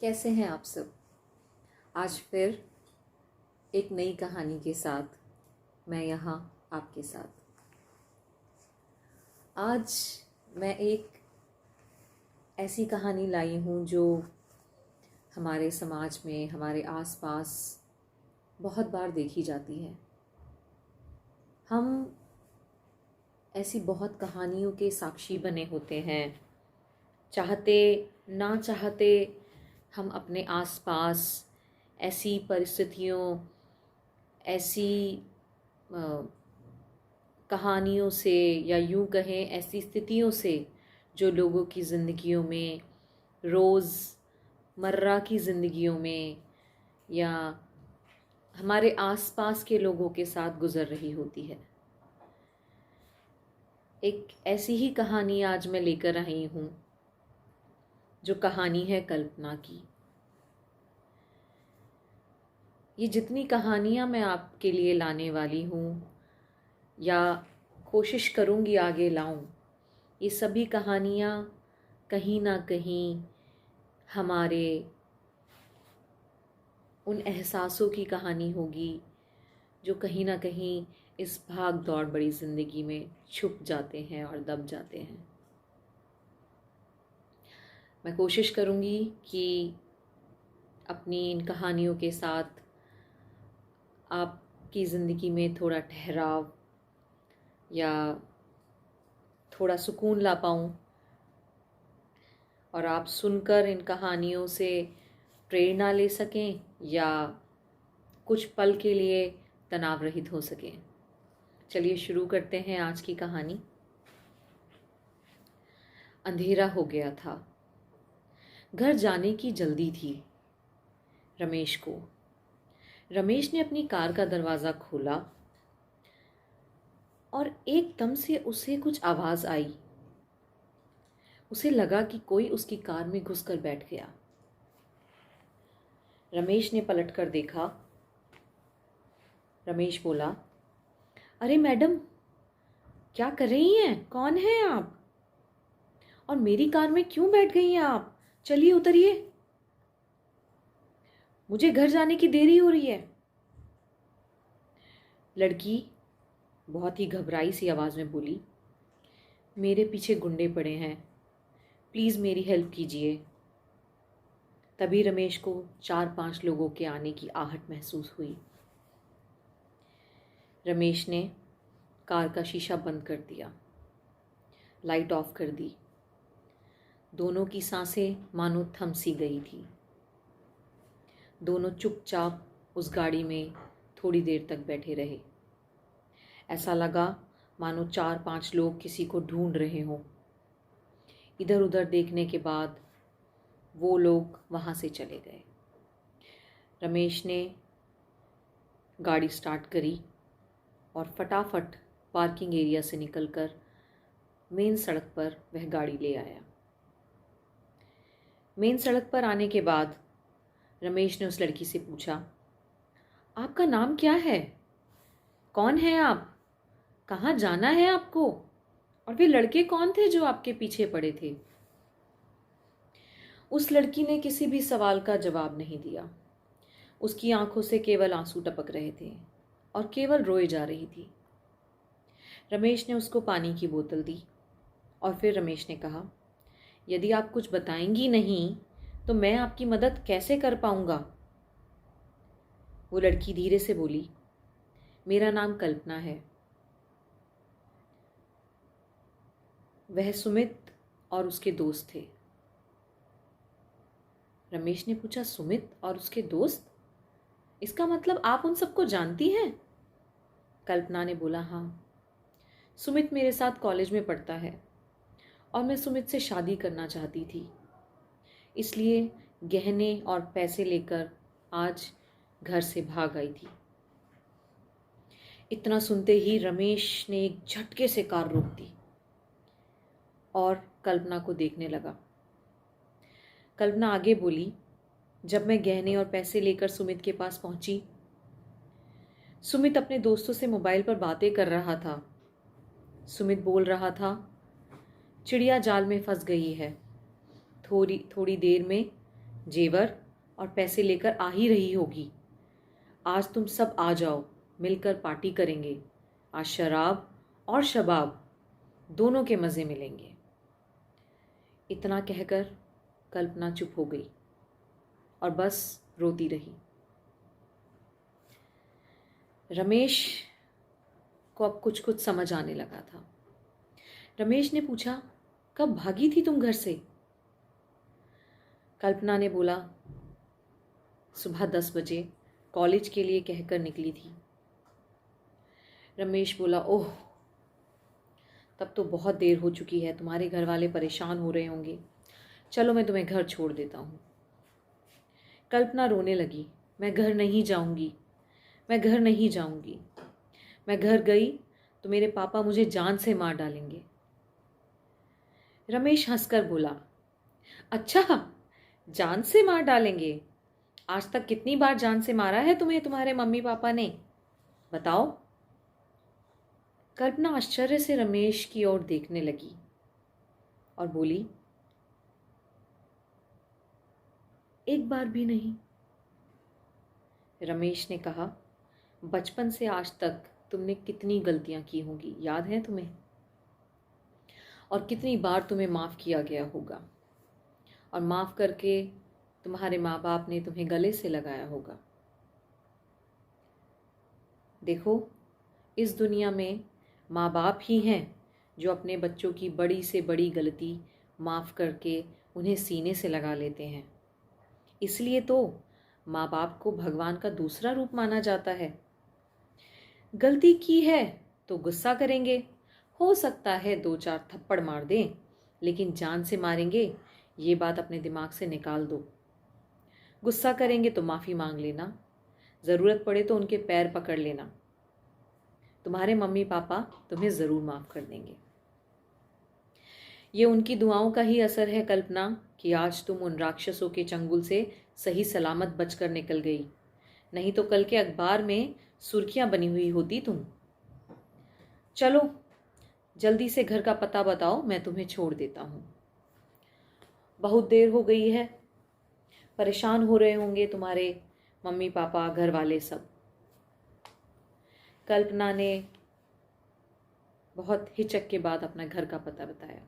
कैसे हैं आप सब। आज फिर एक नई कहानी के साथ मैं यहाँ आपके साथ। आज मैं एक ऐसी कहानी लाई हूँ जो हमारे समाज में, हमारे आसपास बहुत बार देखी जाती है। हम ऐसी बहुत कहानियों के साक्षी बने होते हैं। चाहते ना चाहते हम अपने आसपास ऐसी परिस्थितियों, ऐसी कहानियों से, या यूं कहें ऐसी स्थितियों से जो लोगों की ज़िंदगियों में, रोज़मर्रा की ज़िंदगियों में, या हमारे आसपास के लोगों के साथ गुज़र रही होती है। एक ऐसी ही कहानी आज मैं लेकर आई हूँ, जो कहानी है कल्पना की। ये जितनी कहानियाँ मैं आपके लिए लाने वाली हूँ या कोशिश करूँगी आगे लाऊं, ये सभी कहानियाँ कहीं ना कहीं हमारे उन एहसासों की कहानी होगी जो कहीं ना कहीं इस भाग दौड़ बड़ी ज़िंदगी में छुप जाते हैं और दब जाते हैं। मैं कोशिश करूँगी कि अपनी इन कहानियों के साथ आपकी ज़िंदगी में थोड़ा ठहराव या थोड़ा सुकून ला पाऊँ, और आप सुनकर इन कहानियों से प्रेरणा ले सकें या कुछ पल के लिए तनाव रहित हो सकें। चलिए शुरू करते हैं आज की कहानी। अंधेरा हो गया था। घर जाने की जल्दी थी रमेश को। रमेश ने अपनी कार का दरवाज़ा खोला और एकदम से उसे कुछ आवाज़ आई। उसे लगा कि कोई उसकी कार में घुसकर बैठ गया। रमेश ने पलटकर देखा। रमेश बोला, अरे मैडम, क्या कर रही हैं? कौन हैं आप? और मेरी कार में क्यों बैठ गई हैं आप? चलिए उतरिए, मुझे घर जाने की देरी हो रही है। लड़की बहुत ही घबराई सी आवाज़ में बोली, मेरे पीछे गुंडे पड़े हैं, प्लीज़ मेरी हेल्प कीजिए। तभी रमेश को 4-5 लोगों के आने की आहट महसूस हुई। रमेश ने कार का शीशा बंद कर दिया, लाइट ऑफ कर दी। दोनों की सांसें मानो थम सी गई थी। दोनों चुपचाप उस गाड़ी में थोड़ी देर तक बैठे रहे। ऐसा लगा मानो 4-5 लोग किसी को ढूंढ रहे हों। इधर उधर देखने के बाद वो लोग वहाँ से चले गए। रमेश ने गाड़ी स्टार्ट करी और फटाफट पार्किंग एरिया से निकलकर मेन सड़क पर वह गाड़ी ले आया। मेन सड़क पर आने के बाद रमेश ने उस लड़की से पूछा, आपका नाम क्या है? कौन है आप? कहाँ जाना है आपको? और वे लड़के कौन थे जो आपके पीछे पड़े थे? उस लड़की ने किसी भी सवाल का जवाब नहीं दिया। उसकी आंखों से केवल आंसू टपक रहे थे और केवल रोए जा रही थी। रमेश ने उसको पानी की बोतल दी और फिर रमेश ने कहा, यदि आप कुछ बताएंगी नहीं तो मैं आपकी मदद कैसे कर पाऊंगा? वो लड़की धीरे से बोली, मेरा नाम कल्पना है। वह सुमित और उसके दोस्त थे। रमेश ने पूछा, सुमित और उसके दोस्त? इसका मतलब आप उन सबको जानती हैं? कल्पना ने बोला, हाँ, सुमित मेरे साथ कॉलेज में पढ़ता है और मैं सुमित से शादी करना चाहती थी, इसलिए गहने और पैसे लेकर आज घर से भाग आई थी। इतना सुनते ही रमेश ने एक झटके से कार रोक दी और कल्पना को देखने लगा। कल्पना आगे बोली, जब मैं गहने और पैसे लेकर सुमित के पास पहुंची, सुमित अपने दोस्तों से मोबाइल पर बातें कर रहा था। सुमित बोल रहा था, चिड़िया जाल में फंस गई है, थोड़ी थोड़ी देर में जेवर और पैसे लेकर आ ही रही होगी। आज तुम सब आ जाओ, मिलकर पार्टी करेंगे। आज शराब और शबाब दोनों के मज़े मिलेंगे। इतना कहकर कल्पना चुप हो गई और बस रोती रही। रमेश को अब कुछ कुछ समझ आने लगा था। रमेश ने पूछा, कब भागी थी तुम घर से? कल्पना ने बोला, सुबह 10 बजे कॉलेज के लिए कहकर निकली थी। रमेश बोला, ओह, तब तो बहुत देर हो चुकी है, तुम्हारे घर वाले परेशान हो रहे होंगे। चलो मैं तुम्हें घर छोड़ देता हूँ। कल्पना रोने लगी, मैं घर नहीं जाऊंगी, मैं घर नहीं जाऊंगी। मैं घर गई तो मेरे पापा मुझे जान से मार डालेंगे। रमेश हंसकर बोला, अच्छा, जान से मार डालेंगे? आज तक कितनी बार जान से मारा है तुम्हें तुम्हारे मम्मी पापा ने, बताओ? कल्पना आश्चर्य से रमेश की ओर देखने लगी और बोली, एक बार भी नहीं। रमेश ने कहा, बचपन से आज तक तुमने कितनी गलतियां की होंगी, याद है तुम्हें? और कितनी बार तुम्हें माफ़ किया गया होगा, और माफ़ करके तुम्हारे माँ बाप ने तुम्हें गले से लगाया होगा। देखो, इस दुनिया में माँ बाप ही हैं जो अपने बच्चों की बड़ी से बड़ी गलती माफ़ करके उन्हें सीने से लगा लेते हैं। इसलिए तो माँ बाप को भगवान का दूसरा रूप माना जाता है। गलती की है तो गुस्सा करेंगे, हो सकता है 2-4 थप्पड़ मार दें, लेकिन जान से मारेंगे ये बात अपने दिमाग से निकाल दो। गुस्सा करेंगे तो माफ़ी मांग लेना, ज़रूरत पड़े तो उनके पैर पकड़ लेना। तुम्हारे मम्मी पापा तुम्हें ज़रूर माफ़ कर देंगे। ये उनकी दुआओं का ही असर है कल्पना, कि आज तुम उन राक्षसों के चंगुल से सही सलामत बचकर निकल गई, नहीं तो कल के अखबार में सुर्खियां बनी हुई होती तुम। चलो जल्दी से घर का पता बताओ, मैं तुम्हें छोड़ देता हूँ। बहुत देर हो गई है, परेशान हो रहे होंगे तुम्हारे मम्मी पापा, घर वाले सब। कल्पना ने बहुत हिचक के बाद अपना घर का पता बताया।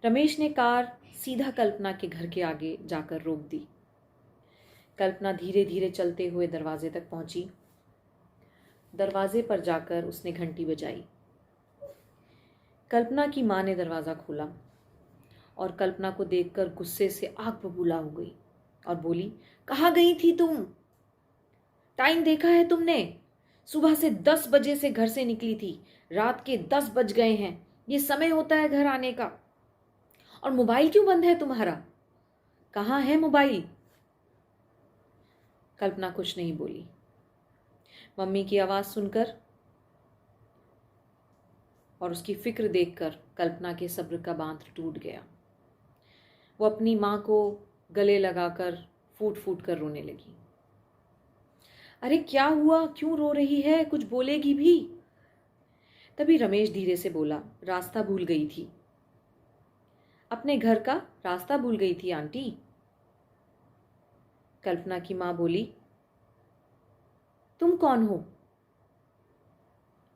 रमेश ने कार सीधा कल्पना के घर के आगे जाकर रोक दी। कल्पना धीरे धीरे चलते हुए दरवाजे तक पहुंची। दरवाजे पर जाकर उसने घंटी बजाई। कल्पना की माँ ने दरवाज़ा खोला और कल्पना को देखकर गुस्से से आग बबूला हो गई और बोली, कहाँ गई थी तुम? टाइम देखा है तुमने? सुबह से 10 बजे से घर से निकली थी, रात के 10 बज गए हैं। ये समय होता है घर आने का। और मोबाइल क्यों बंद है तुम्हारा? कहाँ है मोबाइल? कल्पना कुछ नहीं बोली। मम्मी की आवाज़ सुनकर और उसकी फिक्र देखकर कल्पना के सब्र का बांध टूट गया। वो अपनी माँ को गले लगाकर फूट फूट कर रोने लगी। अरे क्या हुआ, क्यों रो रही है? कुछ बोलेगी भी? तभी रमेश धीरे से बोला, रास्ता भूल गई थी। अपने घर का रास्ता भूल गई थी आंटी। कल्पना की माँ बोली, तुम कौन हो?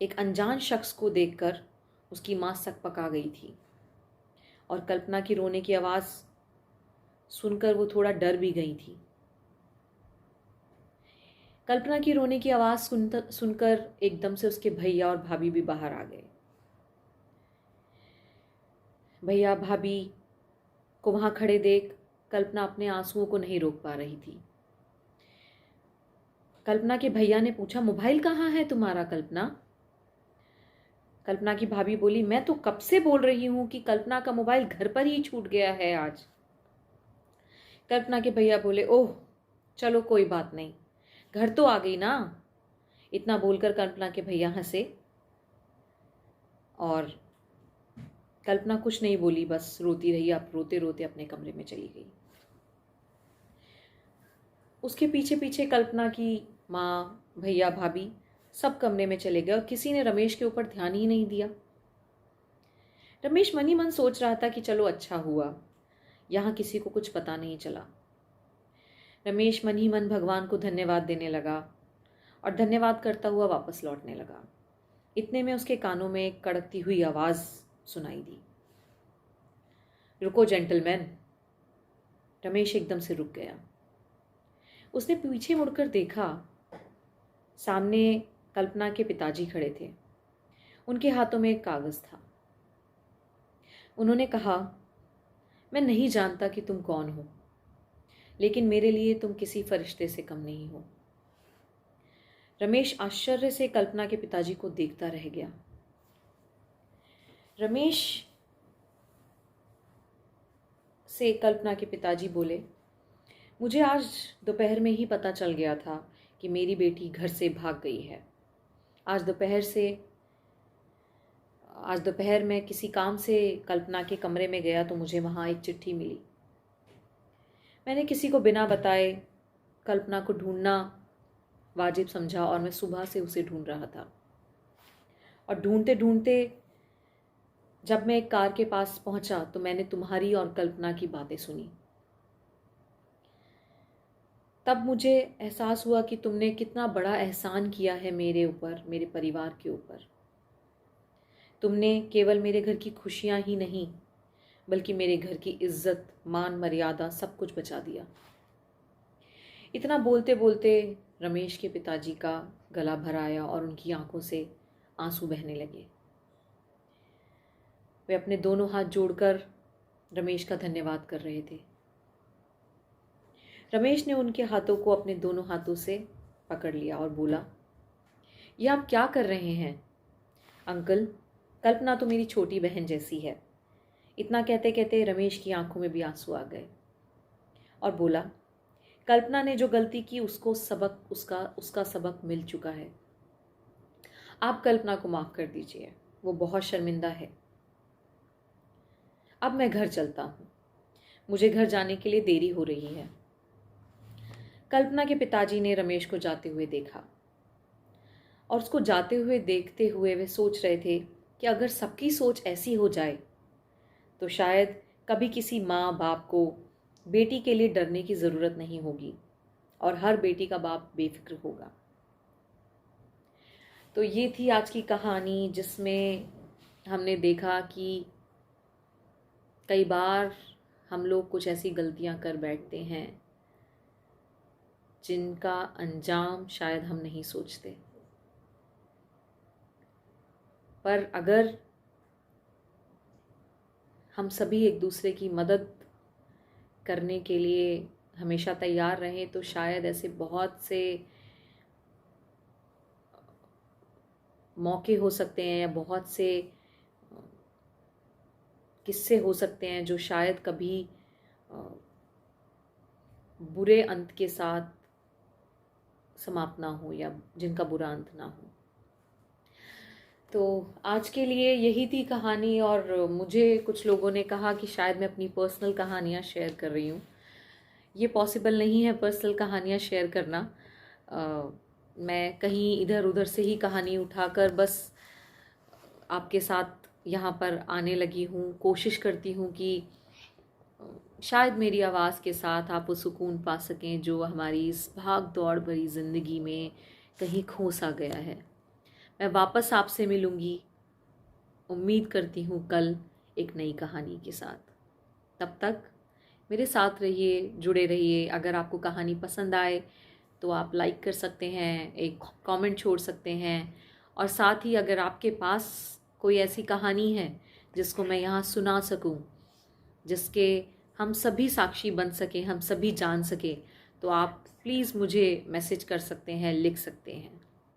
एक अनजान शख्स को देखकर उसकी माँ सकपका गई थी और कल्पना की रोने की आवाज़ सुनकर वो थोड़ा डर भी गई थी। कल्पना की रोने की आवाज़ सुनकर एकदम से उसके भैया और भाभी भी बाहर आ गए। भैया भाभी को वहाँ खड़े देख कल्पना अपने आंसुओं को नहीं रोक पा रही थी। कल्पना के भैया ने पूछा, मोबाइल कहाँ है तुम्हारा कल्पना? कल्पना की भाभी बोली, मैं तो कब से बोल रही हूँ कि कल्पना का मोबाइल घर पर ही छूट गया है आज। कल्पना के भैया बोले, ओह चलो कोई बात नहीं, घर तो आ गई ना। इतना बोलकर कल्पना के भैया हंसे और कल्पना कुछ नहीं बोली, बस रोती रही। अब रोते रोते अपने कमरे में चली गई। उसके पीछे पीछे कल्पना की माँ, भैया, भाभी सब कमरे में चले गए और किसी ने रमेश के ऊपर ध्यान ही नहीं दिया। रमेश मन ही मन सोच रहा था कि चलो अच्छा हुआ, यहाँ किसी को कुछ पता नहीं चला। रमेश मन ही मन भगवान को धन्यवाद देने लगा और धन्यवाद करता हुआ वापस लौटने लगा। इतने में उसके कानों में एक कड़कती हुई आवाज़ सुनाई दी, रुको जेंटलमैन। रमेश एकदम से रुक गया। उसने पीछे मुड़कर देखा, सामने कल्पना के पिताजी खड़े थे। उनके हाथों में एक कागज़ था। उन्होंने कहा, मैं नहीं जानता कि तुम कौन हो, लेकिन मेरे लिए तुम किसी फरिश्ते से कम नहीं हो। रमेश आश्चर्य से कल्पना के पिताजी को देखता रह गया। रमेश से कल्पना के पिताजी बोले, मुझे आज दोपहर में ही पता चल गया था कि मेरी बेटी घर से भाग गई है। आज दोपहर में किसी काम से कल्पना के कमरे में गया तो मुझे वहाँ एक चिट्ठी मिली। मैंने किसी को बिना बताए कल्पना को ढूंढना वाजिब समझा और मैं सुबह से उसे ढूंढ रहा था। और ढूंढते ढूंढते जब मैं एक कार के पास पहुंचा तो मैंने तुम्हारी और कल्पना की बातें सुनी। तब मुझे एहसास हुआ कि तुमने कितना बड़ा एहसान किया है मेरे ऊपर, मेरे परिवार के ऊपर। तुमने केवल मेरे घर की खुशियां ही नहीं बल्कि मेरे घर की इज्जत, मान, मर्यादा सब कुछ बचा दिया। इतना बोलते बोलते रमेश के पिताजी का गला भर आया और उनकी आंखों से आंसू बहने लगे। वे अपने दोनों हाथ जोड़कर रमेश का धन्यवाद कर रहे थे। रमेश ने उनके हाथों को अपने दोनों हाथों से पकड़ लिया और बोला, ये आप क्या कर रहे हैं अंकल? कल्पना तो मेरी छोटी बहन जैसी है। इतना कहते कहते रमेश की आंखों में भी आंसू आ गए और बोला, कल्पना ने जो गलती की उसका सबक मिल चुका है। आप कल्पना को माफ कर दीजिए, वो बहुत शर्मिंदा है। अब मैं घर चलता हूँ, मुझे घर जाने के लिए देरी हो रही है। कल्पना के पिताजी ने रमेश को जाते हुए देखा और उसको जाते हुए देखते हुए वे सोच रहे थे कि अगर सबकी सोच ऐसी हो जाए तो शायद कभी किसी माँ बाप को बेटी के लिए डरने की ज़रूरत नहीं होगी और हर बेटी का बाप बेफिक्र होगा। तो ये थी आज की कहानी, जिसमें हमने देखा कि कई बार हम लोग कुछ ऐसी गलतियां कर बैठते हैं जिनका अंजाम शायद हम नहीं सोचते, पर अगर हम सभी एक दूसरे की मदद करने के लिए हमेशा तैयार रहें तो शायद ऐसे बहुत से मौके हो सकते हैं या बहुत से किस्से हो सकते हैं जो शायद कभी बुरे अंत के साथ समाप्त ना हो या जिनका बुरा अंत ना हो। तो आज के लिए यही थी कहानी। और मुझे कुछ लोगों ने कहा कि शायद मैं अपनी पर्सनल कहानियाँ शेयर कर रही हूँ। ये पॉसिबल नहीं है पर्सनल कहानियाँ शेयर करना। मैं कहीं इधर उधर से ही कहानी उठाकर बस आपके साथ यहाँ पर आने लगी हूँ। कोशिश करती हूँ कि शायद मेरी आवाज़ के साथ आप वो सुकून पा सकें जो हमारी इस भाग दौड़ भरी ज़िंदगी में कहीं खो सा गया है। मैं वापस आपसे मिलूँगी, उम्मीद करती हूँ कल एक नई कहानी के साथ। तब तक मेरे साथ रहिए, जुड़े रहिए। अगर आपको कहानी पसंद आए तो आप लाइक कर सकते हैं, एक कमेंट छोड़ सकते हैं, और साथ ही अगर आपके पास कोई ऐसी कहानी है जिसको मैं यहाँ सुना सकूँ, जिसके हम सभी साक्षी बन सकें, हम सभी जान सकें, तो आप प्लीज़ मुझे मैसेज कर सकते हैं, लिख सकते हैं।